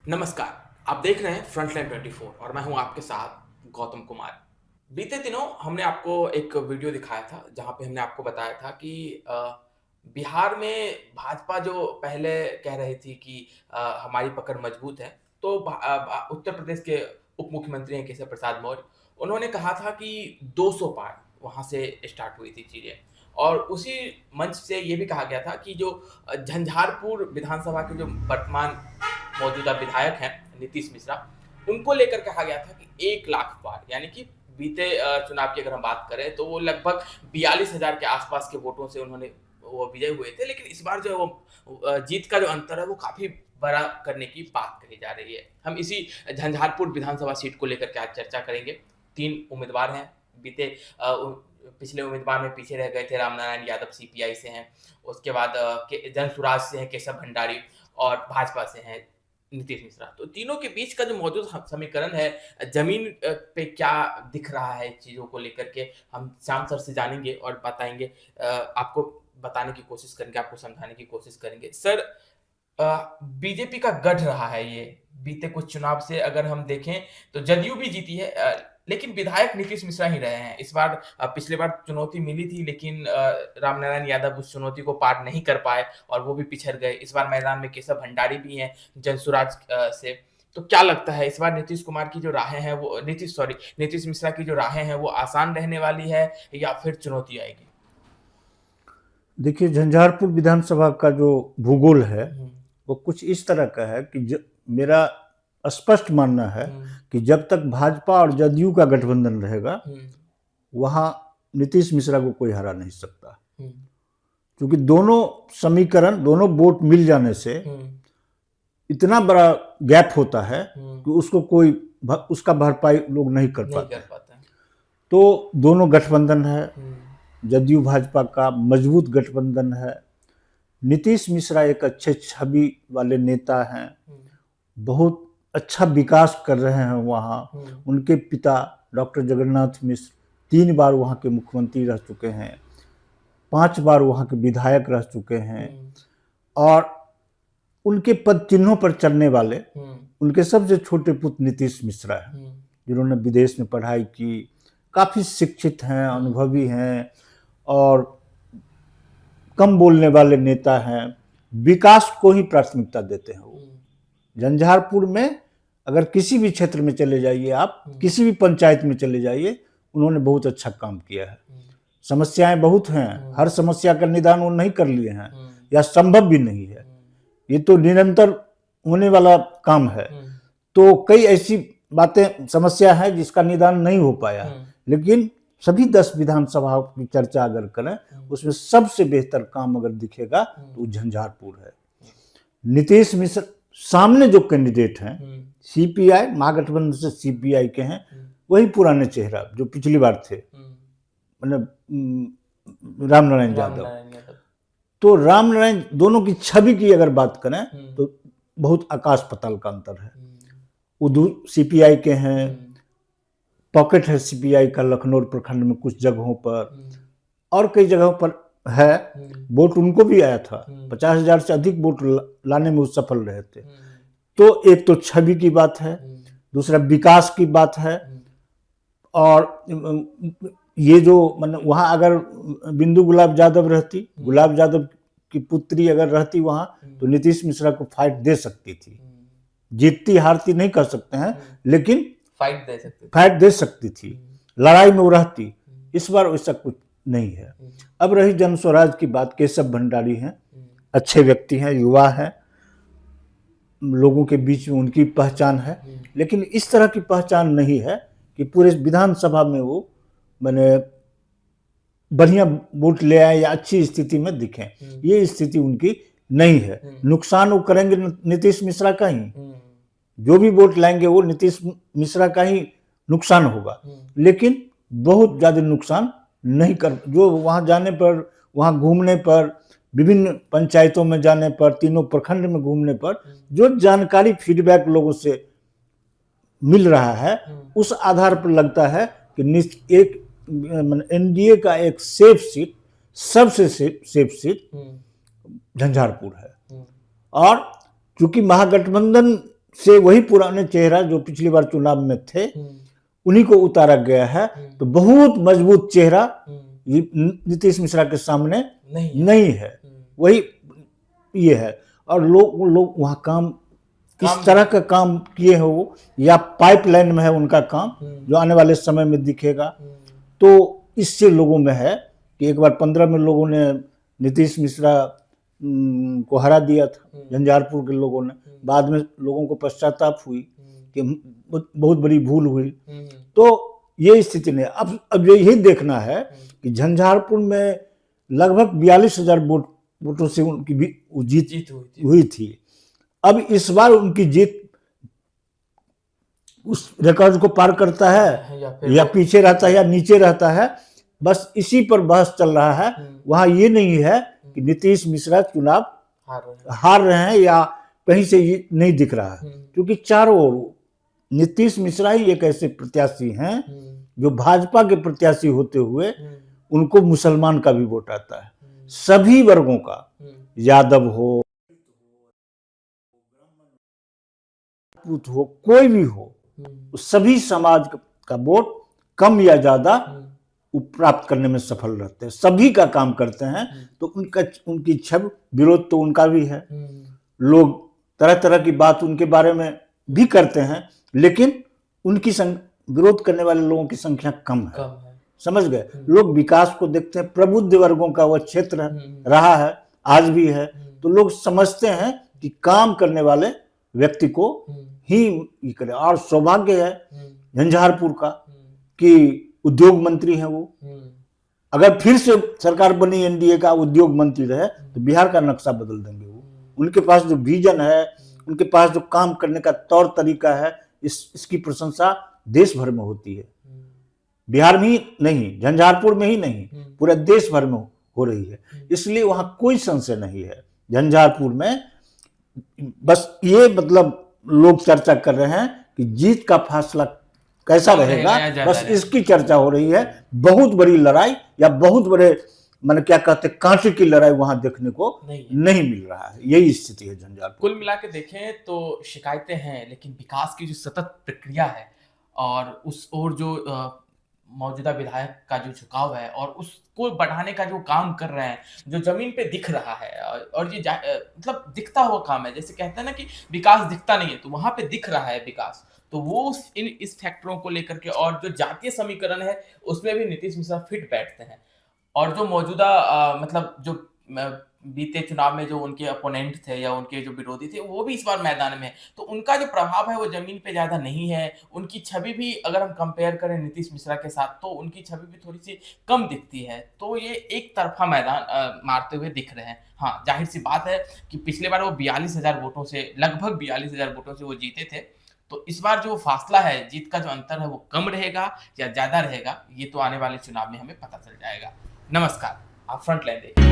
नमस्कार। आप देख रहे हैं फ्रंटलाइन 24 और मैं हूं आपके साथ गौतम कुमार। बीते दिनों हमने आपको एक वीडियो दिखाया था जहां पे हमने आपको बताया था कि बिहार में भाजपा जो पहले कह रही थी कि हमारी पकड़ मजबूत है, तो उत्तर प्रदेश के उप मुख्यमंत्री हैं केशव प्रसाद मौर्य, उन्होंने कहा था कि 200 पार वहां से स्टार्ट हुई थी चीजें। और उसी मंच से ये भी कहा गया था कि जो झंझारपुर विधानसभा के जो वर्तमान मौजूदा विधायक हैं नीतीश मिश्रा, उनको लेकर कहा गया था कि 1 लाख पार, यानी कि बीते चुनाव की अगर हम बात करें तो वो लगभग 42,000 के आसपास के वोटों से उन्होंने वो विजयी हुए थे। लेकिन इस बार जो है वो जीत का जो अंतर है वो काफ़ी बड़ा करने की बात कही जा रही है। हम इसी झंझारपुर विधानसभा सीट को लेकर के आज चर्चा करेंगे। 3 उम्मीदवार हैं। बीते पिछले उम्मीदवार में पीछे रह गए थे रामनारायण यादव सीपीआई से हैं, उसके बाद जनसुराज से हैं केशव भंडारी और भाजपा से हैं नीतीश मिश्रा। तो तीनों के बीच का जो मौजूद समीकरण है, जमीन पे क्या दिख रहा है चीज़ों को लेकर के, हम श्याम सर से जानेंगे और बताएँगे, आपको बताने की कोशिश करेंगे, आपको समझाने की कोशिश करेंगे। सर, बीजेपी का गढ़ रहा है ये, बीते कुछ चुनाव से अगर हम देखें तो जदयू भी जीती है, लेकिन विधायक नीतीश मिश्रा ही रहे हैं। इस बार पिछले बार चुनौती मिली थी, लेकिन रामनारायण यादव उस चुनौती को पार नहीं कर पाए और वो भी पिछड़ गए। इस बार मैदान में केशव भंडारी भी हैं जनसुराज से। तो क्या लगता है इस बार नीतीश मिश्रा की जो राहें हैं वो आसान रहने वाली है या फिर चुनौती आएगी? देखिए, झंझारपुर विधानसभा का जो भूगोल है वो कुछ इस तरह का है कि मेरा स्पष्ट मानना है कि जब तक भाजपा और जदयू का गठबंधन रहेगा वहां नीतीश मिश्रा को कोई हरा नहीं सकता, क्योंकि दोनों समीकरण, दोनों वोट मिल जाने से इतना बड़ा गैप होता है कि उसका भरपाई लोग नहीं कर पाते। तो दोनों गठबंधन है, जदयू भाजपा का मजबूत गठबंधन है। नीतीश मिश्रा एक अच्छे छवि वाले नेता हैं, बहुत अच्छा विकास कर रहे हैं वहाँ। उनके पिता डॉक्टर जगन्नाथ मिश्र 3 बार वहाँ के मुख्यमंत्री रह चुके हैं, 5 बार वहाँ के विधायक रह चुके हैं और उनके पद चिन्हों पर चलने वाले उनके सबसे छोटे पुत्र नीतीश मिश्रा हैं, जिन्होंने विदेश में पढ़ाई की, काफ़ी शिक्षित हैं, अनुभवी हैं और कम बोलने वाले नेता हैं। विकास को ही प्राथमिकता देते हैं वो। झंझारपुर में अगर किसी भी क्षेत्र में चले जाइए, आप किसी भी पंचायत में चले जाइए, उन्होंने बहुत अच्छा काम किया है। समस्याएं बहुत हैं, हर समस्या का निदान वो नहीं कर लिए हैं या संभव भी नहीं है, ये तो निरंतर होने वाला काम है। तो कई ऐसी बातें, समस्या है जिसका निदान नहीं हो पाया, लेकिन सभी 10 विधानसभा की चर्चा अगर करें उसमें सबसे बेहतर काम अगर दिखेगा तो झंझारपुर है। नीतीश मिश्र सामने जो कैंडिडेट हैं सीपीआई, महागठबंधन से सीपीआई के हैं, वही पुराने चेहरा जो पिछली बार थे, मतलब रामनारायण यादव। तो रामनारायण दोनों की छवि की अगर बात करें तो बहुत आकाश पाताल का अंतर है। वो सीपीआई के हैं, पॉकेट है सीपीआई का लखनऊ प्रखंड में कुछ जगहों पर और कई जगहों पर है। वोट उनको भी आया था, 50,000 से अधिक वोट लाने में वो सफल रहे थे। तो एक तो छवि की बात है, दूसरा विकास की बात है। और ये जो मतलब वहाँ अगर बिंदु गुलाब यादव रहती, गुलाब यादव की पुत्री अगर रहती वहाँ, तो नीतीश मिश्रा को फाइट दे सकती थी। जीतती हारती नहीं कर सकते हैं, लेकिन फाइट दे सकती थी, लड़ाई में वो रहती। इस बार वैसा कुछ नहीं है। अब रही जनस्वराज की बात, केशव भंडारी हैं, अच्छे व्यक्ति हैं, युवा हैं, लोगों के बीच में उनकी पहचान है, लेकिन इस तरह की पहचान नहीं है कि पूरे विधानसभा में वो मैंने बढ़िया वोट ले आए या अच्छी स्थिति में दिखें। ये स्थिति उनकी नहीं है। नुकसान वो करेंगे नीतीश मिश्रा का ही, जो भी वोट लाएंगे वो नीतीश मिश्रा का ही नुकसान होगा, लेकिन बहुत ज्यादा नुकसान नहीं कर। जो वहां जाने पर, वहां घूमने पर, विभिन्न पंचायतों में जाने पर, तीनों प्रखंड में घूमने पर जो जानकारी फीडबैक लोगों से मिल रहा है, उस आधार पर लगता है कि एक एनडीए का एक सेफ सीट, सबसे सेफ सीट झंझारपुर है। और चूंकि महागठबंधन से वही पुराने चेहरा जो पिछली बार चुनाव में थे उन्हीं को उतारा गया है। तो बहुत मजबूत चेहरा नीतीश मिश्रा के सामने नहीं है। वही ये है। और लोग वहाँ काम किस तरह का काम किए हैं वो, या पाइपलाइन में है उनका काम जो आने वाले समय में दिखेगा। तो इससे लोगों में है कि एक बार 15 में लोगों ने नीतीश मिश्रा को हरा दिया था, झंझारपुर के लोगों ने। बाद में लोगों को पश्चाताप हुई कि बहुत बड़ी भूल हुई। तो ये स्थिति नहीं। अब यही देखना है कि झंझारपुर में लगभग 42,000 वोटों से उनकी जीत हुई थी। अब इस बार उनकी जीत उस रिकॉर्ड को पार करता है या पीछे रहता है या नीचे रहता है, बस इसी पर बहस चल रहा है। वहां ये नहीं है कि नीतीश मिश्रा चुनाव हार रहे हैं या कहीं से ये नहीं दिख रहा है, क्योंकि चारों ओर नीतीश मिश्रा ही एक ऐसे प्रत्याशी हैं जो भाजपा के प्रत्याशी होते हुए उनको मुसलमान का भी वोट आता है। सभी वर्गों का, यादव हो, कोई भी हो, सभी समाज का वोट कम या ज्यादा प्राप्त करने में सफल रहते हैं। सभी का काम करते हैं। तो उनकी छवि, विरोध तो उनका भी है। लोग तरह तरह की बात उनके बारे में भी करते हैं, लेकिन उनकी विरोध करने वाले लोगों की संख्या कम है। समझ गए? लोग विकास को देखते हैं। प्रबुद्ध वर्गों का वह क्षेत्र रहा है, आज भी है। तो लोग समझते हैं कि काम करने वाले व्यक्ति को ही करे। और सौभाग्य है झंझारपुर का कि उद्योग मंत्री हैं वो। अगर फिर से सरकार बनी, एनडीए का उद्योग मंत्री रहे, तो बिहार का नक्शा बदल देंगे वो। उनके पास जो विजन है, उनके पास जो काम करने का तौर तरीका है, इसकी प्रशंसा देश भर में होती है। बिहार में ही नहीं, झंझारपुर में ही नहीं, पूरे देश भर में हो रही है। इसलिए वहां कोई संशय नहीं है। झंझारपुर में बस ये मतलब लोग चर्चा कर रहे हैं कि जीत का फैसला कैसा रहेगा, बस इसकी चर्चा हो रही है। बहुत बड़ी लड़ाई या बहुत बड़े मैंने क्या कहते हैं कांटे की लड़ाई वहां देखने को नहीं मिल रहा है। यही स्थिति है झंझारपुर। कुल मिला के देखें तो शिकायतें हैं, लेकिन विकास की जो सतत प्रक्रिया है और उस ओर जो मौजूदा विधायक का जो झुकाव है और उसको बढ़ाने का जो काम कर रहे हैं, जो जमीन पे दिख रहा है, और ये मतलब दिखता हुआ काम है। जैसे कहते हैं ना कि विकास दिखता नहीं है, तो वहां पे दिख रहा है विकास। तो वो इस फैक्टरों को लेकर के, और जो जातीय समीकरण है उसमें भी नीतीश मिश्रा फिट बैठते हैं। और जो मौजूदा मतलब जो बीते चुनाव में जो उनके अपोनेंट थे या उनके जो विरोधी थे, वो भी इस बार मैदान में है। तो उनका जो प्रभाव है वो जमीन पे ज्यादा नहीं है। उनकी छवि भी अगर हम कंपेयर करें नीतीश मिश्रा के साथ, तो उनकी छवि भी थोड़ी सी कम दिखती है। तो ये एक तरफा मैदान मारते हुए दिख रहे हैं। हाँ, जाहिर सी बात है कि पिछले बार वो 42,000 वोटों से, लगभग 42,000 वोटों से वो जीते थे। तो इस बार जो फासला है, जीत का जो अंतर है, वो कम रहेगा या ज्यादा रहेगा, ये तो आने वाले चुनाव में हमें पता चल जाएगा। नमस्कार, आप फ्रंटलाइन देखिए।